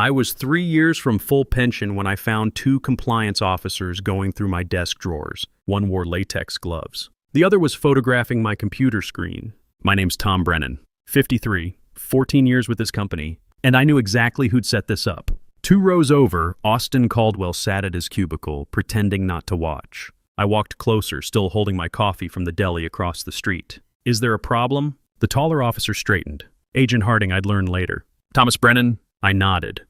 I was 3 years from full pension when I found two compliance officers going through my desk drawers. One wore latex gloves. The other was photographing my computer screen. My name's Tom Brennan, 53, 14 years with this company, and I knew exactly who'd set this up. 2 rows over, Austin Caldwell sat at his cubicle, pretending not to watch. I walked closer, still holding my coffee from the deli across the street. "Is there a problem?" The taller officer straightened. "Agent Harding, I'd learn later." "Thomas Brennan?" I nodded.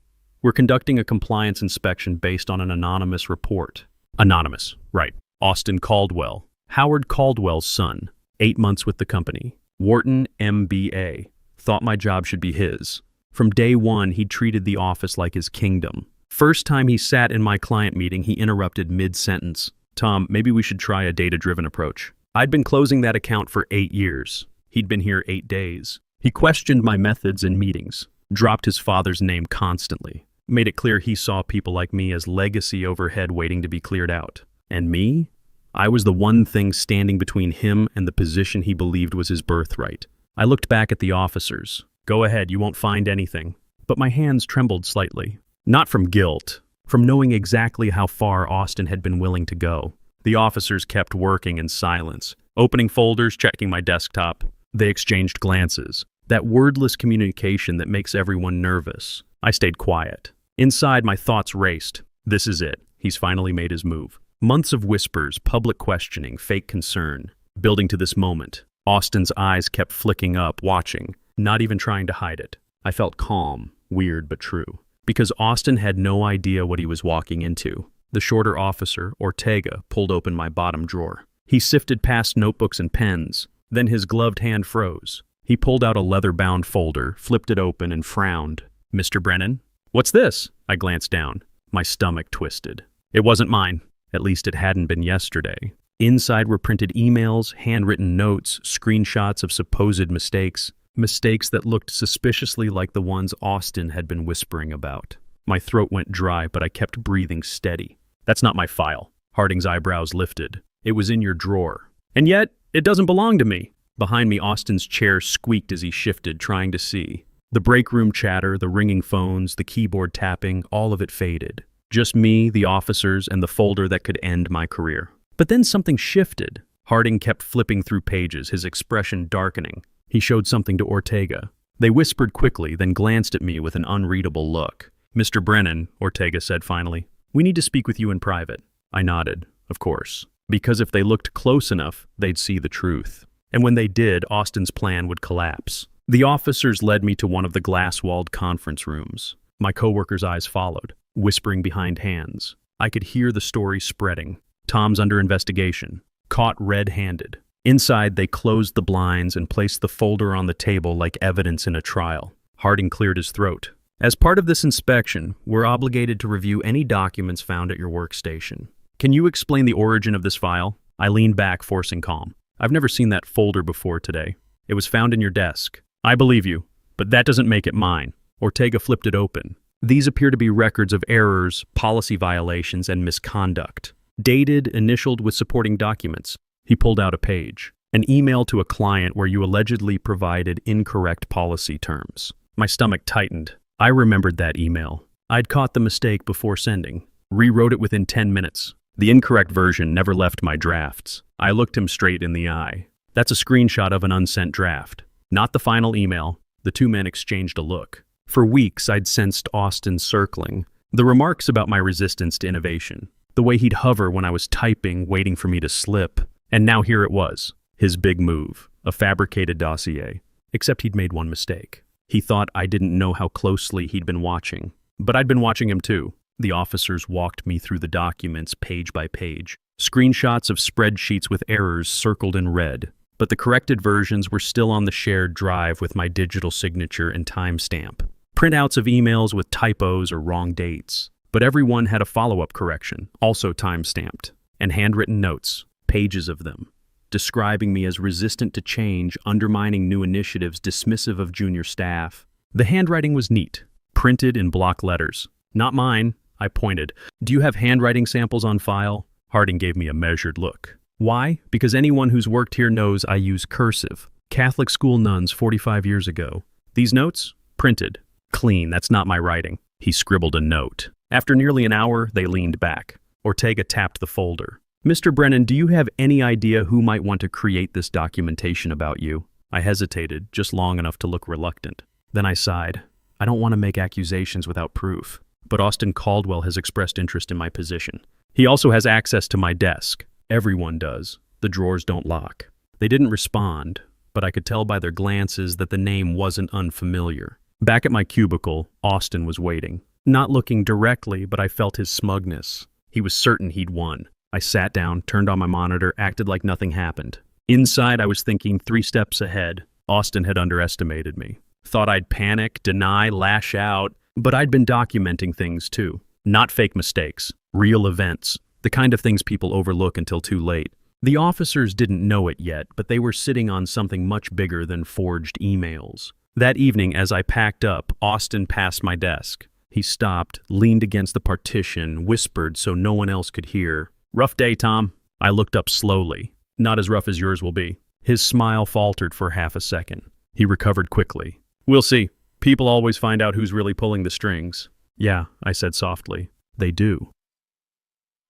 "We're conducting a compliance inspection based on an anonymous report." Anonymous, right. Austin Caldwell, Howard Caldwell's son, 8 months with the company. Wharton, MBA. Thought my job should be his. From day one, he treated the office like his kingdom. First time he sat in my client meeting, he interrupted mid-sentence. "Tom, maybe we should try a data-driven approach." I'd been closing that account for 8 years. He'd been here 8 days. He questioned my methods in meetings, dropped his father's name constantly, made it clear he saw people like me as legacy overhead waiting to be cleared out. And me? I was the one thing standing between him and the position he believed was his birthright. I looked back at the officers. "Go ahead, you won't find anything." But my hands trembled slightly. Not from guilt, from knowing exactly how far Austin had been willing to go. The officers kept working in silence, opening folders, checking my desktop. They exchanged glances. That wordless communication that makes everyone nervous. I stayed quiet. Inside, my thoughts raced. This is it. He's finally made his move. Months of whispers, public questioning, fake concern, building to this moment. Austin's eyes kept flicking up, watching, not even trying to hide it. I felt calm, weird but true, because Austin had no idea what he was walking into. The shorter officer, Ortega, pulled open my bottom drawer. He sifted past notebooks and pens. Then his gloved hand froze. He pulled out a leather-bound folder, flipped it open, and frowned. "Mr. Brennan?" "What's this?" I glanced down. My stomach twisted. It wasn't mine. At least it hadn't been yesterday. Inside were printed emails, handwritten notes, screenshots of supposed mistakes. Mistakes that looked suspiciously like the ones Austin had been whispering about. My throat went dry, but I kept breathing steady. "That's not my file." Harding's eyebrows lifted. "It was in your drawer. And yet, it doesn't belong to me." Behind me, Austin's chair squeaked as he shifted, trying to see. The break room chatter, the ringing phones, the keyboard tapping, all of it faded. Just me, the officers, and the folder that could end my career. But then something shifted. Harding kept flipping through pages, his expression darkening. He showed something to Ortega. They whispered quickly, then glanced at me with an unreadable look. "Mr. Brennan," Ortega said finally, "we need to speak with you in private." I nodded, of course, because if they looked close enough, they'd see the truth. And when they did, Austin's plan would collapse. The officers led me to one of the glass-walled conference rooms. My coworkers' eyes followed, whispering behind hands. I could hear the story spreading. Tom's under investigation. Caught red-handed. Inside, they closed the blinds and placed the folder on the table like evidence in a trial. Harding cleared his throat. "As part of this inspection, we're obligated to review any documents found at your workstation. Can you explain the origin of this file?" I leaned back, forcing calm. "I've never seen that folder before today. It was found in your desk." "I believe you, but that doesn't make it mine." Ortega flipped it open. "These appear to be records of errors, policy violations, and misconduct. Dated, initialed with supporting documents." He pulled out a page. "An email to a client where you allegedly provided incorrect policy terms." My stomach tightened. I remembered that email. I'd caught the mistake before sending. Rewrote it within 10 minutes. The incorrect version never left my drafts. I looked him straight in the eye. "That's a screenshot of an unsent draft. Not the final email." The two men exchanged a look. For weeks, I'd sensed Austin circling. The remarks about my resistance to innovation. The way he'd hover when I was typing, waiting for me to slip. And now here it was. His big move. A fabricated dossier. Except he'd made one mistake. He thought I didn't know how closely he'd been watching. But I'd been watching him too. The officers walked me through the documents page by page. Screenshots of spreadsheets with errors circled in red. But the corrected versions were still on the shared drive with my digital signature and timestamp. Printouts of emails with typos or wrong dates. But everyone had a follow-up correction, also time-stamped. And handwritten notes, pages of them, describing me as resistant to change, undermining new initiatives, dismissive of junior staff. The handwriting was neat, printed in block letters. "Not mine," I pointed. "Do you have handwriting samples on file?" Harding gave me a measured look. "Why? Because anyone who's worked here knows I use cursive. Catholic school nuns 45 years ago. These notes? Printed. Clean, that's not my writing." He scribbled a note. After nearly an hour, they leaned back. Ortega tapped the folder. "Mr. Brennan, do you have any idea who might want to create this documentation about you?" I hesitated, just long enough to look reluctant. Then I sighed. I don't want to make accusations without proof. But Austin Caldwell has expressed interest in my position. He also has access to my desk. Everyone does. The drawers don't lock. They didn't respond, but I could tell by their glances that the name wasn't unfamiliar. Back at my cubicle, Austin was waiting. Not looking directly, but I felt his smugness. He was certain he'd won. I sat down, turned on my monitor, acted like nothing happened. Inside, I was thinking 3 steps ahead. Austin had underestimated me. Thought I'd panic, deny, lash out, but I'd been documenting things too. Not fake mistakes, real events, the kind of things people overlook until too late. The officers didn't know it yet, but they were sitting on something much bigger than forged emails. That evening, as I packed up, Austin passed my desk. He stopped, leaned against the partition, whispered so no one else could hear. "Rough day, Tom." I looked up slowly. "Not as rough as yours will be." His smile faltered for half a second. He recovered quickly. "We'll see. People always find out who's really pulling the strings." "Yeah," I said softly. "They do."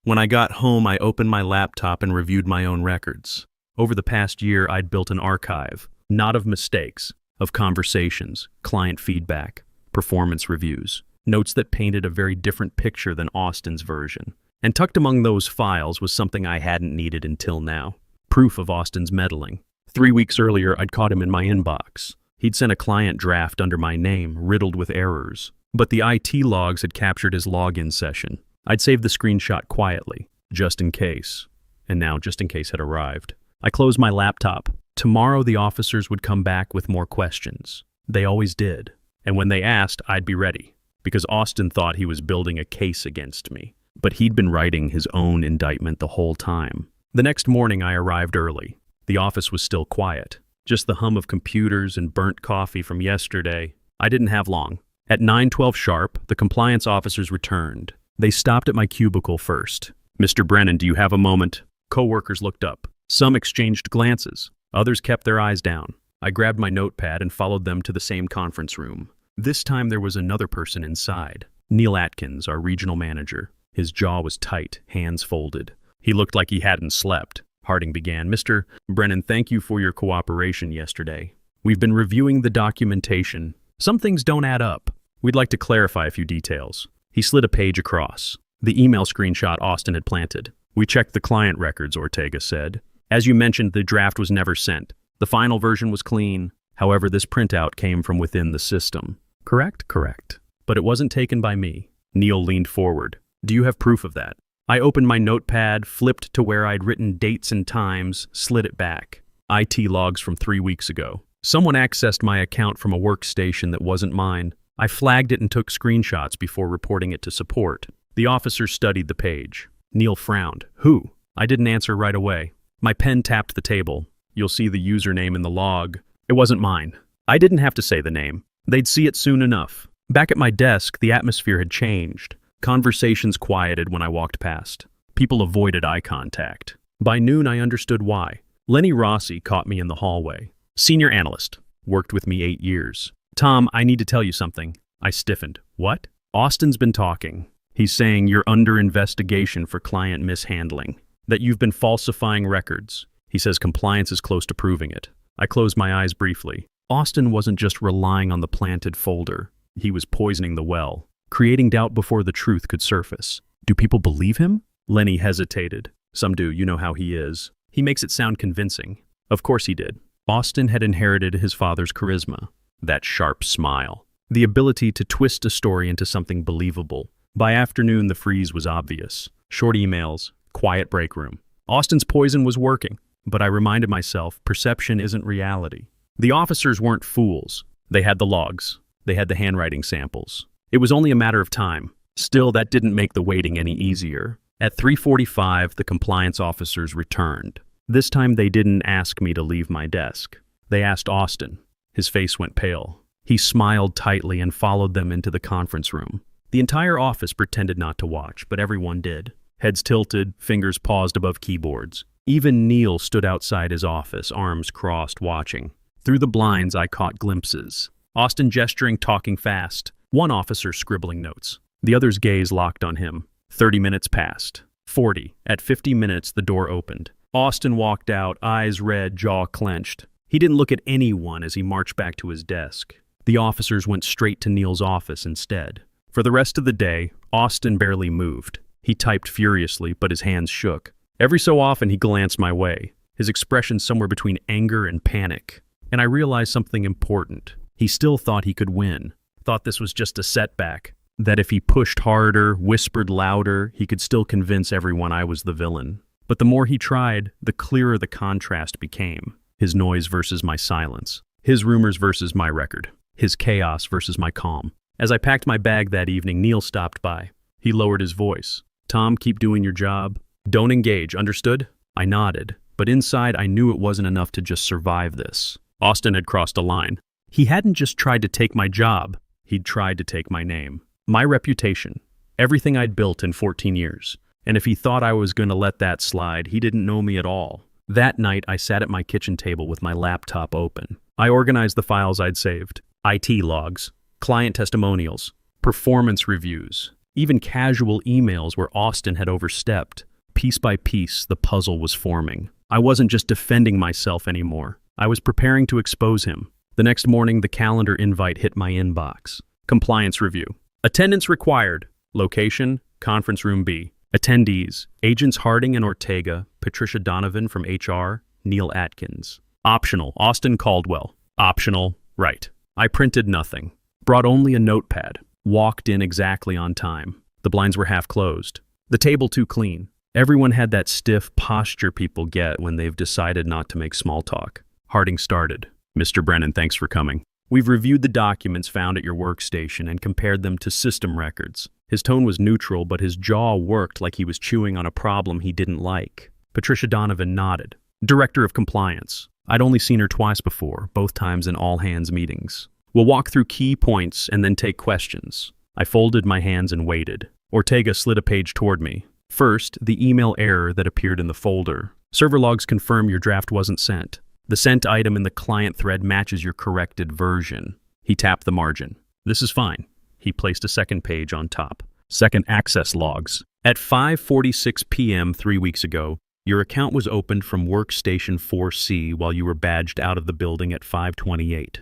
When I got home, I opened my laptop and reviewed my own records. Over the past year, I'd built an archive, not of mistakes, of conversations, client feedback, performance reviews, notes that painted a very different picture than Austin's version. And tucked among those files was something I hadn't needed until now. Proof of Austin's meddling. 3 weeks earlier, I'd caught him in my inbox. He'd sent a client draft under my name, riddled with errors. But the IT logs had captured his login session. I'd saved the screenshot quietly, just in case. And now just in case had arrived. I closed my laptop. Tomorrow the officers would come back with more questions. They always did. And when they asked, I'd be ready. Because Austin thought he was building a case against me. But he'd been writing his own indictment the whole time. The next morning I arrived early. The office was still quiet. Just the hum of computers and burnt coffee from yesterday. I didn't have long. At 9:12 sharp, the compliance officers returned. They stopped at my cubicle first. "Mr. Brennan, do you have a moment?" Coworkers looked up. Some exchanged glances. Others kept their eyes down. I grabbed my notepad and followed them to the same conference room. This time there was another person inside. Neil Atkins, our regional manager. His jaw was tight, hands folded. He looked like he hadn't slept. Harding began, "Mr. Brennan, thank you for your cooperation yesterday. We've been reviewing the documentation. Some things don't add up. We'd like to clarify a few details." He slid a page across. The email screenshot Austin had planted. "We checked the client records," Ortega said. "As you mentioned, the draft was never sent. The final version was clean. However, this printout came from within the system." "Correct?" "Correct. But it wasn't taken by me." Neil leaned forward. "Do you have proof of that?" I opened my notepad, flipped to where I'd written dates and times, slid it back. IT logs from 3 weeks ago. Someone accessed my account from a workstation that wasn't mine. I flagged it and took screenshots before reporting it to support. The officer studied the page. Neil frowned. "Who?" I didn't answer right away. My pen tapped the table. "You'll see the username in the log." It wasn't mine. I didn't have to say the name. They'd see it soon enough. Back at my desk, the atmosphere had changed. Conversations quieted when I walked past. People avoided eye contact. By noon, I understood why. Lenny Rossi caught me in the hallway. Senior analyst. Worked with me 8 years. "Tom, I need to tell you something." I stiffened. "What?" "Austin's been talking. He's saying you're under investigation for client mishandling. That you've been falsifying records. He says compliance is close to proving it." I closed my eyes briefly. Austin wasn't just relying on the planted folder. He was poisoning the well. Creating doubt before the truth could surface. "Do people believe him?" Lenny hesitated. "Some do, you know how he is. He makes it sound convincing." Of course he did. Austin had inherited his father's charisma. That sharp smile. The ability to twist a story into something believable. By afternoon, the freeze was obvious. Short emails, quiet break room. Austin's poison was working. But I reminded myself, perception isn't reality. The officers weren't fools. They had the logs. They had the handwriting samples. It was only a matter of time. Still, that didn't make the waiting any easier. At 3:45, the compliance officers returned. This time they didn't ask me to leave my desk. They asked Austin. His face went pale. He smiled tightly and followed them into the conference room. The entire office pretended not to watch, but everyone did. Heads tilted, fingers paused above keyboards. Even Neil stood outside his office, arms crossed, watching. Through the blinds, I caught glimpses. Austin gesturing, talking fast. One officer scribbling notes. The other's gaze locked on him. 30 minutes passed. 40. At 50 minutes, the door opened. Austin walked out, eyes red, jaw clenched. He didn't look at anyone as he marched back to his desk. The officers went straight to Neil's office instead. For the rest of the day, Austin barely moved. He typed furiously, but his hands shook. Every so often, he glanced my way, his expression somewhere between anger and panic. And I realized something important. He still thought he could win, thought this was just a setback, that if he pushed harder, whispered louder, he could still convince everyone I was the villain. But the more he tried, the clearer the contrast became. His noise versus my silence. His rumors versus my record. His chaos versus my calm. As I packed my bag that evening, Neil stopped by. He lowered his voice. "Tom, keep doing your job. Don't engage, understood?" I nodded, but inside I knew it wasn't enough to just survive this. Austin had crossed a line. He hadn't just tried to take my job, he'd tried to take my name. My reputation. Everything I'd built in 14 years. And if he thought I was going to let that slide, he didn't know me at all. That night, I sat at my kitchen table with my laptop open. I organized the files I'd saved. IT logs, client testimonials, performance reviews, even casual emails where Austin had overstepped. Piece by piece, the puzzle was forming. I wasn't just defending myself anymore. I was preparing to expose him. The next morning, the calendar invite hit my inbox. Compliance review. Attendance required. Location, conference room B. Attendees, Agents Harding and Ortega, Patricia Donovan from HR, Neil Atkins. Optional, Austin Caldwell. Optional, right. I printed nothing. Brought only a notepad. Walked in exactly on time. The blinds were half closed. The table too clean. Everyone had that stiff posture people get when they've decided not to make small talk. Harding started. "Mr. Brennan, thanks for coming. We've reviewed the documents found at your workstation and compared them to system records." His tone was neutral, but his jaw worked like he was chewing on a problem he didn't like. Patricia Donovan nodded. "Director of Compliance. I'd only seen her twice before, both times in all-hands meetings. We'll walk through key points and then take questions." I folded my hands and waited. Ortega slid a page toward me. First, the email error that appeared in the folder. "Server logs confirm your draft wasn't sent. The sent item in the client thread matches your corrected version." He tapped the margin. "This is fine." He placed a second page on top. "Second access logs. At 5:46 p.m. 3 weeks ago, your account was opened from workstation 4C while you were badged out of the building at 5:28.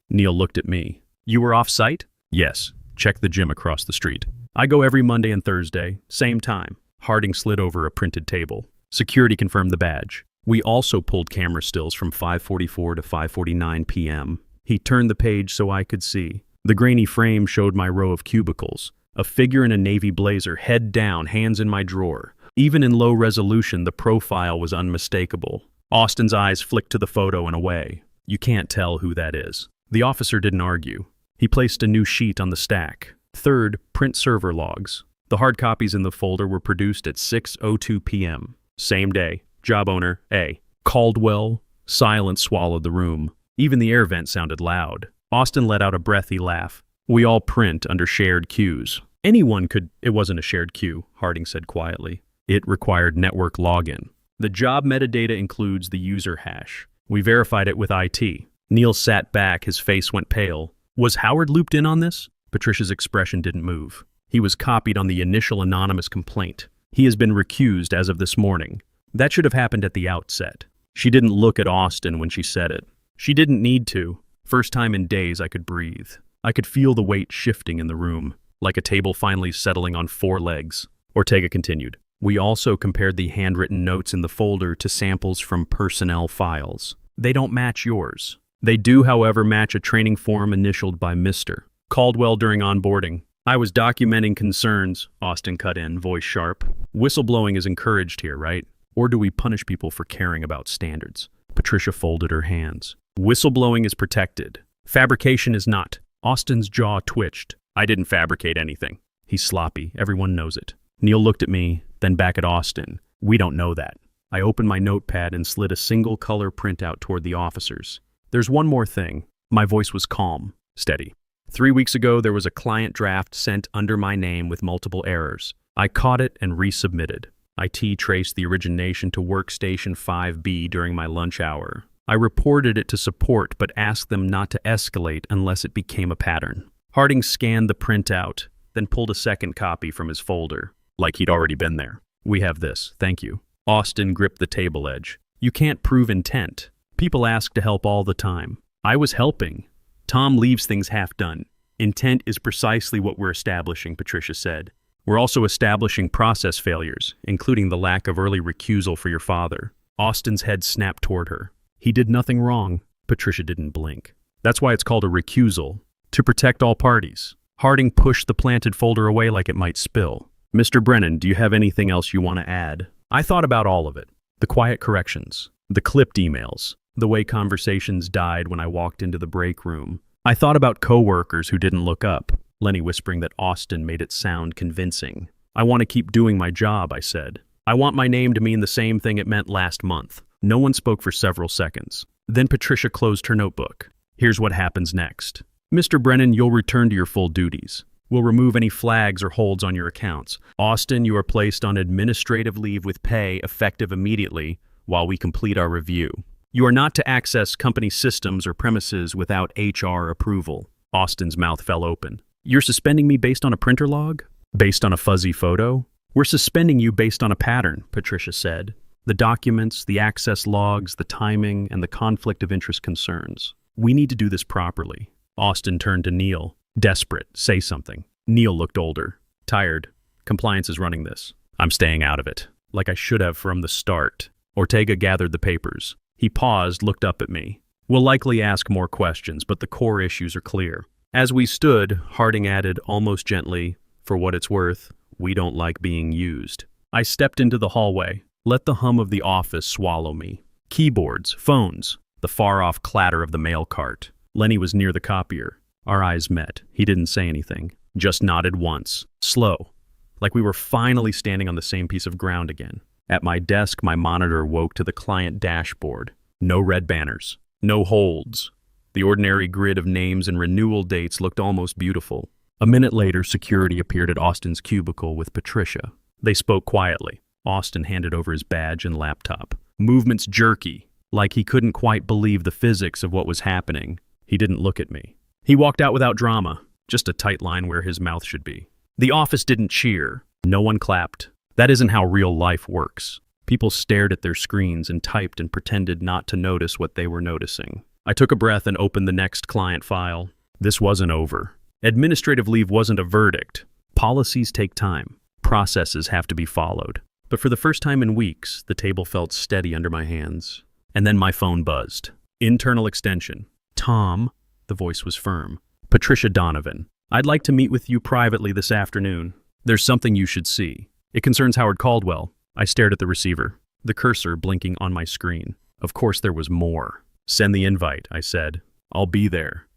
Neil looked at me. "You were off-site?" "Yes. Check the gym across the street. I go every Monday and Thursday, same time." Harding slid over a printed table. "Security confirmed the badge. We also pulled camera stills from 5:44 to 5:49 p.m. He turned the page so I could see. The grainy frame showed my row of cubicles. A figure in a navy blazer, head down, hands in my drawer. Even in low resolution, the profile was unmistakable. Austin's eyes flicked to the photo and away. "You can't tell who that is." The officer didn't argue. He placed a new sheet on the stack. Third, print server logs. The hard copies in the folder were produced at 6:02 p.m. Same day. Job owner, A. Caldwell. Silence swallowed the room. Even the air vent sounded loud. Austin let out a breathy laugh. "We all print under shared queues." "Anyone could—" "It wasn't a shared queue," Harding said quietly. "It required network login. The job metadata includes the user hash. We verified it with IT." Neil sat back, his face went pale. "Was Howard looped in on this?" Patricia's expression didn't move. "He was copied on the initial anonymous complaint. He has been recused as of this morning. That should have happened at the outset." She didn't look at Austin when she said it. She didn't need to. First time in days I could breathe. I could feel the weight shifting in the room, like a table finally settling on 4 legs. Ortega continued. "We also compared the handwritten notes in the folder to samples from personnel files. They don't match yours. They do, however, match a training form initialed by Mr. Caldwell during onboarding. I was documenting concerns," Austin cut in, voice sharp. "Whistleblowing is encouraged here, right? Or do we punish people for caring about standards?" Patricia folded her hands. "Whistleblowing is protected. Fabrication is not." Austin's jaw twitched. "I didn't fabricate anything." "He's sloppy. Everyone knows it." Neil looked at me, then back at Austin. "We don't know that." I opened my notepad and slid a single color printout toward the officers. "There's one more thing." My voice was calm, steady. 3 weeks ago, there was a client draft sent under my name with multiple errors. I caught it and resubmitted. IT traced the origination to workstation 5B during my lunch hour. I reported it to support but asked them not to escalate unless it became a pattern. Harding scanned the printout, then pulled a second copy from his folder, like he'd already been there. "We have this, thank you." Austin gripped the table edge. "You can't prove intent. People ask to help all the time. I was helping. Tom leaves things half done. Intent is precisely what we're establishing," Patricia said. "We're also establishing process failures, including the lack of early recusal for your father." Austin's head snapped toward her. "He did nothing wrong." Patricia didn't blink. "That's why it's called a recusal, to protect all parties." Harding pushed the planted folder away like it might spill. "Mr. Brennan, do you have anything else you want to add?" I thought about all of it. The quiet corrections, the clipped emails, the way conversations died when I walked into the break room. I thought about coworkers who didn't look up, Lenny whispering that Austin made it sound convincing. "I want to keep doing my job," I said. "I want my name to mean the same thing it meant last month." No one spoke for several seconds. Then Patricia closed her notebook. "Here's what happens next. Mr. Brennan, you'll return to your full duties. We'll remove any flags or holds on your accounts. Austin, you are placed on administrative leave with pay effective immediately while we complete our review. You are not to access company systems or premises without HR approval." Austin's mouth fell open. "You're suspending me based on a printer log? Based on a fuzzy photo?" "We're suspending you based on a pattern," Patricia said. "The documents, the access logs, the timing, and the conflict of interest concerns. We need to do this properly." Austin turned to Neil. "Desperate, say something." Neil looked older. "Tired. Compliance is running this. I'm staying out of it. Like I should have from the start." Ortega gathered the papers. He paused, looked up at me. "We'll likely ask more questions, but the core issues are clear." As we stood, Harding added, almost gently, "For what it's worth, we don't like being used." I stepped into the hallway. Let the hum of the office swallow me. Keyboards, phones, the far-off clatter of the mail cart. Lenny was near the copier. Our eyes met. He didn't say anything, just nodded once, slow, like we were finally standing on the same piece of ground again. At my desk, my monitor woke to the client dashboard. No red banners, no holds. The ordinary grid of names and renewal dates looked almost beautiful. A minute later, security appeared at Austin's cubicle with Patricia. They spoke quietly. Austin handed over his badge and laptop. Movements jerky, like he couldn't quite believe the physics of what was happening. He didn't look at me. He walked out without drama, just a tight line where his mouth should be. The office didn't cheer. No one clapped. That isn't how real life works. People stared at their screens and typed and pretended not to notice what they were noticing. I took a breath and opened the next client file. This wasn't over. Administrative leave wasn't a verdict. Policies take time. Processes have to be followed. But for the first time in weeks, the table felt steady under my hands. And then my phone buzzed. Internal extension. "Tom," the voice was firm. "Patricia Donovan. I'd like to meet with you privately this afternoon. There's something you should see. It concerns Howard Caldwell." I stared at the receiver, the cursor blinking on my screen. Of course there was more. "Send the invite," I said. "I'll be there."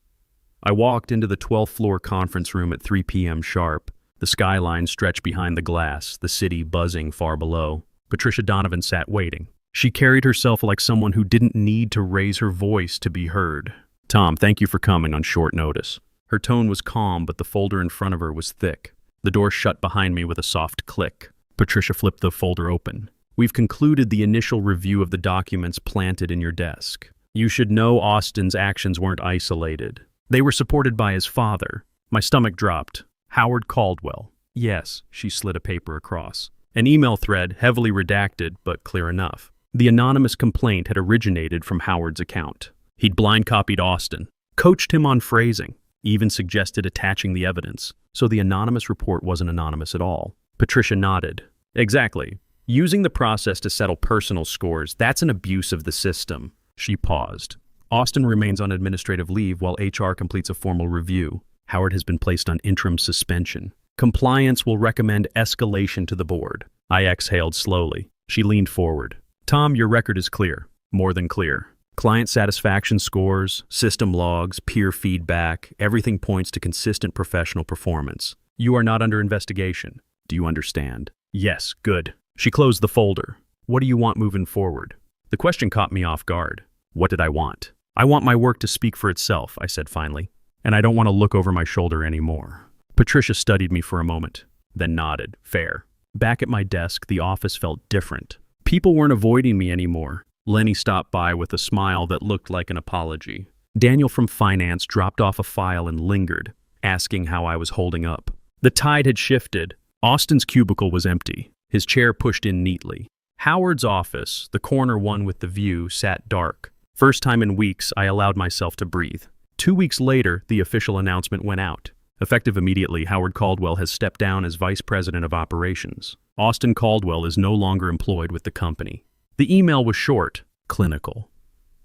I walked into the 12th floor conference room at 3 p.m. sharp. The skyline stretched behind the glass, the city buzzing far below. Patricia Donovan sat waiting. She carried herself like someone who didn't need to raise her voice to be heard. "Tom, thank you for coming on short notice." Her tone was calm, but the folder in front of her was thick. The door shut behind me with a soft click. Patricia flipped the folder open. "We've concluded the initial review of the documents planted in your desk. You should know Austin's actions weren't isolated. They were supported by his father." My stomach dropped. "Howard Caldwell." "Yes," she slid a paper across. An email thread, heavily redacted, but clear enough. The anonymous complaint had originated from Howard's account. He'd blind copied Austin, coached him on phrasing, even suggested attaching the evidence, so the anonymous report wasn't anonymous at all. Patricia nodded. "Exactly. Using the process to settle personal scores, that's an abuse of the system." She paused. "Austin remains on administrative leave while HR completes a formal review. Howard has been placed on interim suspension. Compliance will recommend escalation to the board." I exhaled slowly. She leaned forward. "Tom, your record is clear. More than clear. Client satisfaction scores, system logs, peer feedback, everything points to consistent professional performance. You are not under investigation. Do you understand?" "Yes, good." She closed the folder. "What do you want moving forward?" The question caught me off guard. What did I want? "I want my work to speak for itself," I said finally. "And I don't want to look over my shoulder anymore." Patricia studied me for a moment, then nodded. "Fair." Back at my desk, the office felt different. People weren't avoiding me anymore. Lenny stopped by with a smile that looked like an apology. Daniel from finance dropped off a file and lingered. asking how I was holding up. The tide had shifted. Austin's cubicle was empty, his chair pushed in neatly. Howard's office, the corner one with the view, sat dark. First time in weeks, I allowed myself to breathe. 2 weeks later, the official announcement went out. Effective immediately, Howard Caldwell has stepped down as Vice President of Operations. Austin Caldwell is no longer employed with the company. The email was short, clinical,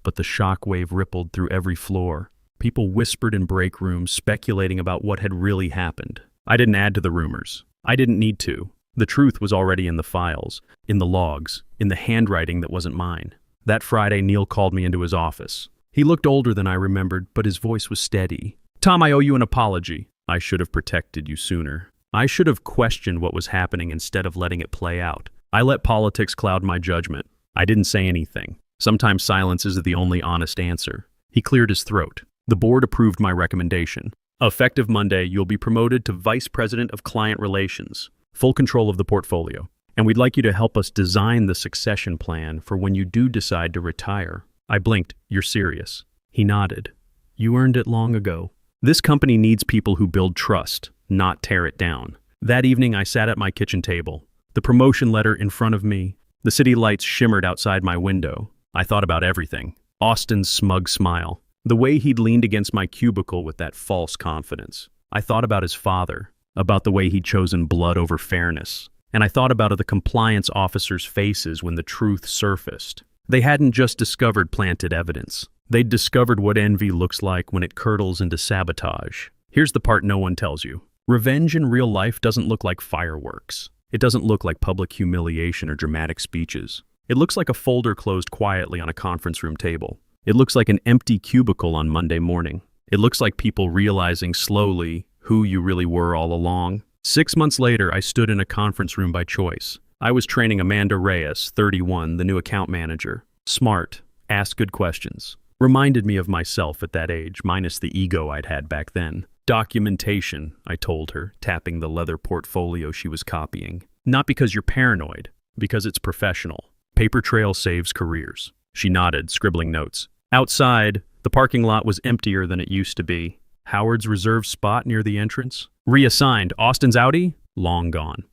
but the shock wave rippled through every floor. People whispered in break rooms, speculating about what had really happened. I didn't add to the rumors. I didn't need to. The truth was already in the files, in the logs, in the handwriting that wasn't mine. That Friday, Neil called me into his office. He looked older than I remembered, but his voice was steady. "Tom, I owe you an apology. I should have protected you sooner. I should have questioned what was happening instead of letting it play out. I let politics cloud my judgment. I didn't say anything. Sometimes silence is the only honest answer." He cleared his throat. "The board approved my recommendation. Effective Monday, you'll be promoted to Vice President of Client Relations, full control of the portfolio. And we'd like you to help us design the succession plan for when you do decide to retire." I blinked. "You're serious?" He nodded. "You earned it long ago. This company needs people who build trust, not tear it down." That evening, I sat at my kitchen table, the promotion letter in front of me. The city lights shimmered outside my window. I thought about everything. Austin's smug smile, the way he'd leaned against my cubicle with that false confidence. I thought about his father, about the way he'd chosen blood over fairness. And I thought about the compliance officers' faces when the truth surfaced. They hadn't just discovered planted evidence. They'd discovered what envy looks like when it curdles into sabotage. Here's the part no one tells you. Revenge in real life doesn't look like fireworks. It doesn't look like public humiliation or dramatic speeches. It looks like a folder closed quietly on a conference room table. It looks like an empty cubicle on Monday morning. It looks like people realizing slowly who you really were all along. 6 months later, I stood in a conference room by choice. I was training Amanda Reyes, 31, the new account manager. Smart, asked good questions. Reminded me of myself at that age, minus the ego I'd had back then. "Documentation," I told her, tapping the leather portfolio she was copying. "Not because you're paranoid, because it's professional. Paper trail saves careers." She nodded, scribbling notes. Outside, the parking lot was emptier than it used to be. Howard's reserved spot near the entrance. Reassigned. Austin's Audi? Long gone.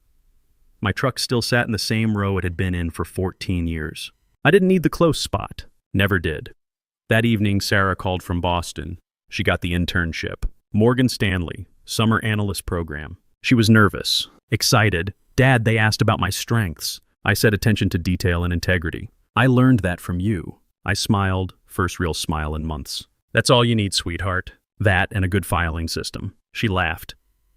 My truck still sat in the same row it had been in for 14 years. I didn't need the close spot. Never did. That evening, Sarah called from Boston. She got the internship. Morgan Stanley, summer analyst program. She was nervous, excited. "Dad, they asked about my strengths." I said attention to detail and integrity. "I learned that from you." I smiled, first real smile in months. "That's all you need, sweetheart. That and a good filing system." She laughed.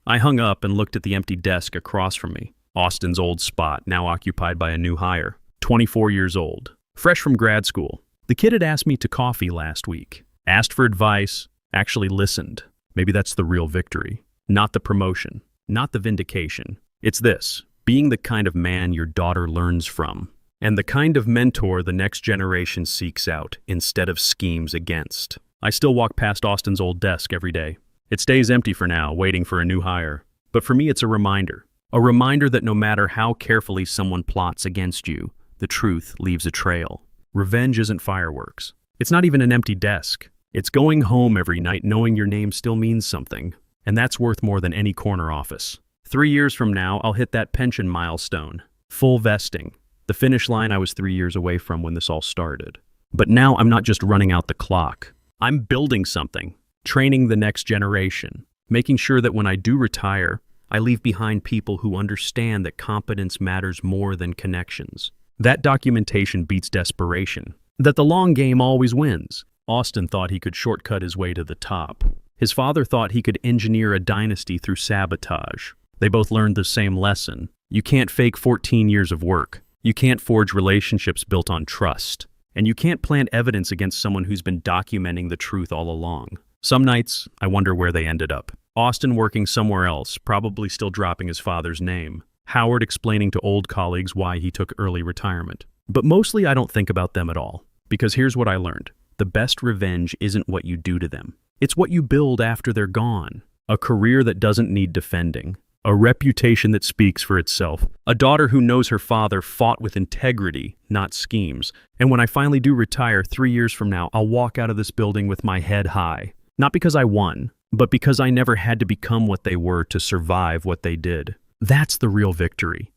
I hung up and looked at the empty desk across from me. Austin's old spot, now occupied by a new hire. 24 years old, fresh from grad school. The kid had asked me to coffee last week. Asked for advice, actually listened. Maybe that's the real victory. Not the promotion, not the vindication. It's this, being the kind of man your daughter learns from, and the kind of mentor the next generation seeks out instead of schemes against. I still walk past Austin's old desk every day. It stays empty for now, waiting for a new hire. But for me, it's a reminder that no matter how carefully someone plots against you, the truth leaves a trail. Revenge isn't fireworks. It's not even an empty desk. It's going home every night knowing your name still means something. And that's worth more than any corner office. 3 years from now, I'll hit that pension milestone. Full vesting. The finish line I was 3 years away from when this all started. But now I'm not just running out the clock. I'm building something. Training the next generation. Making sure that when I do retire, I leave behind people who understand that competence matters more than connections. That documentation beats desperation. That the long game always wins. Austin thought he could shortcut his way to the top. His father thought he could engineer a dynasty through sabotage. They both learned the same lesson. You can't fake 14 years of work. You can't forge relationships built on trust. And you can't plant evidence against someone who's been documenting the truth all along. Some nights, I wonder where they ended up. Austin working somewhere else, probably still dropping his father's name. Howard explaining to old colleagues why he took early retirement. But mostly I don't think about them at all. Because here's what I learned. The best revenge isn't what you do to them. It's what you build after they're gone. A career that doesn't need defending. A reputation that speaks for itself. A daughter who knows her father fought with integrity, not schemes. And when I finally do retire 3 years from now, I'll walk out of this building with my head high. Not because I won, but because I never had to become what they were to survive what they did. That's the real victory.